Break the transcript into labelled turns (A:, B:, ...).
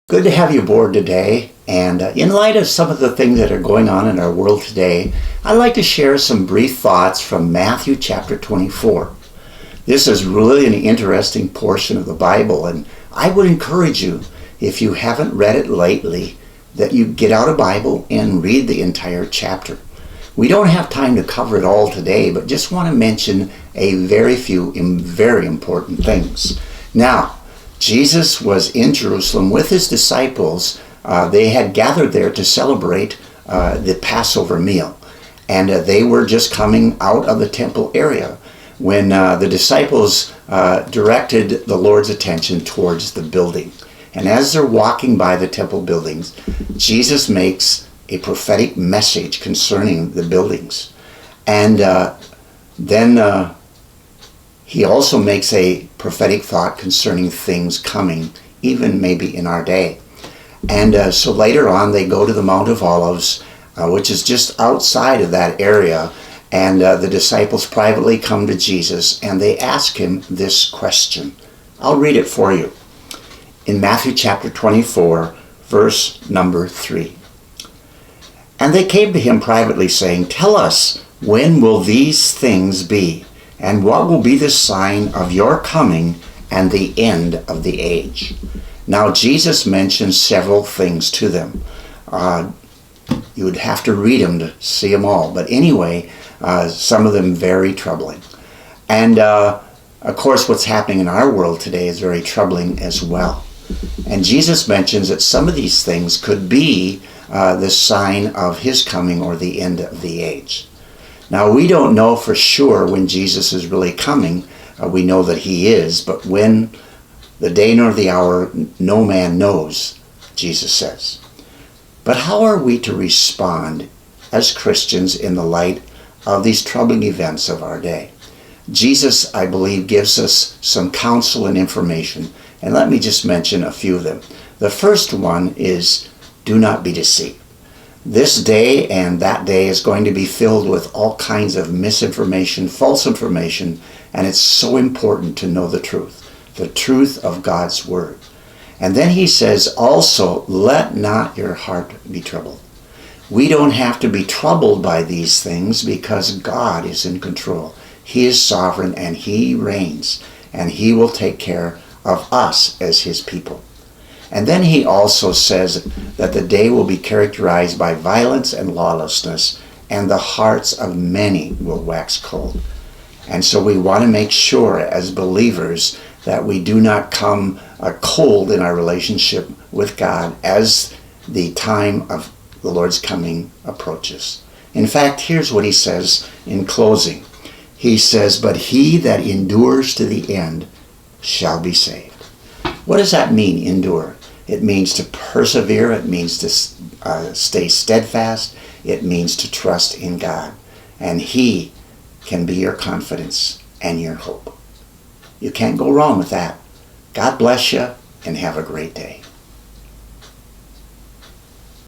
A: Good to have you aboard today, and in light of some of the things that are going on in our world today, I'd like to share some brief thoughts from Matthew chapter 24. This is really an interesting portion of the Bible, and I would encourage you, if you haven't read it lately, that you get out a Bible and read the entire chapter. We don't have time to cover it all today, but just want to mention a very few very important things. Now, Jesus was in Jerusalem with his disciples. They had gathered there to celebrate the Passover meal. And they were just coming out of the temple area when the disciples directed the Lord's attention towards the building. And as they're walking by the temple buildings, Jesus makes a prophetic message concerning the buildings. And then he also makes a prophetic thought concerning things coming, even maybe in our day. And so later on, they go to the Mount of Olives, which is just outside of that area. And the disciples privately come to Jesus, and they ask him this question. I'll read it for you. In Matthew chapter 24, verse number 3. And they came to him privately, saying, "Tell us, when will these things be? And what will be the sign of your coming and the end of the age?" Now, Jesus mentions several things to them. You would have to read them to see them all. But anyway, some of them very troubling. And, of course, what's happening in our world today is very troubling as well. And Jesus mentions that some of these things could be the sign of his coming or the end of the age. Now, we don't know for sure when Jesus is really coming. We know that he is, but when, the day nor the hour, no man knows, Jesus says. But how are we to respond as Christians in the light of these troubling events of our day? Jesus, I believe, gives us some counsel and information, and let me just mention a few of them. The first one is, do not be deceived. This day and that day is going to be filled with all kinds of misinformation, false information, and it's so important to know the truth of God's word. And then he says also, let not your heart be troubled. We don't have to be troubled by these things because God is in control. He is sovereign and he reigns, and he will take care of us as his people. And then he also says that the day will be characterized by violence and lawlessness, and the hearts of many will wax cold. And so we want to make sure as believers that we do not come cold in our relationship with God as the time of the Lord's coming approaches. In fact, here's what he says in closing. He says, "But he that endures to the end shall be saved." What does that mean, endure? It means to persevere. It means to stay steadfast. It means to trust in God. And he can be your confidence and your hope. You can't go wrong with that. God bless you and have a great day.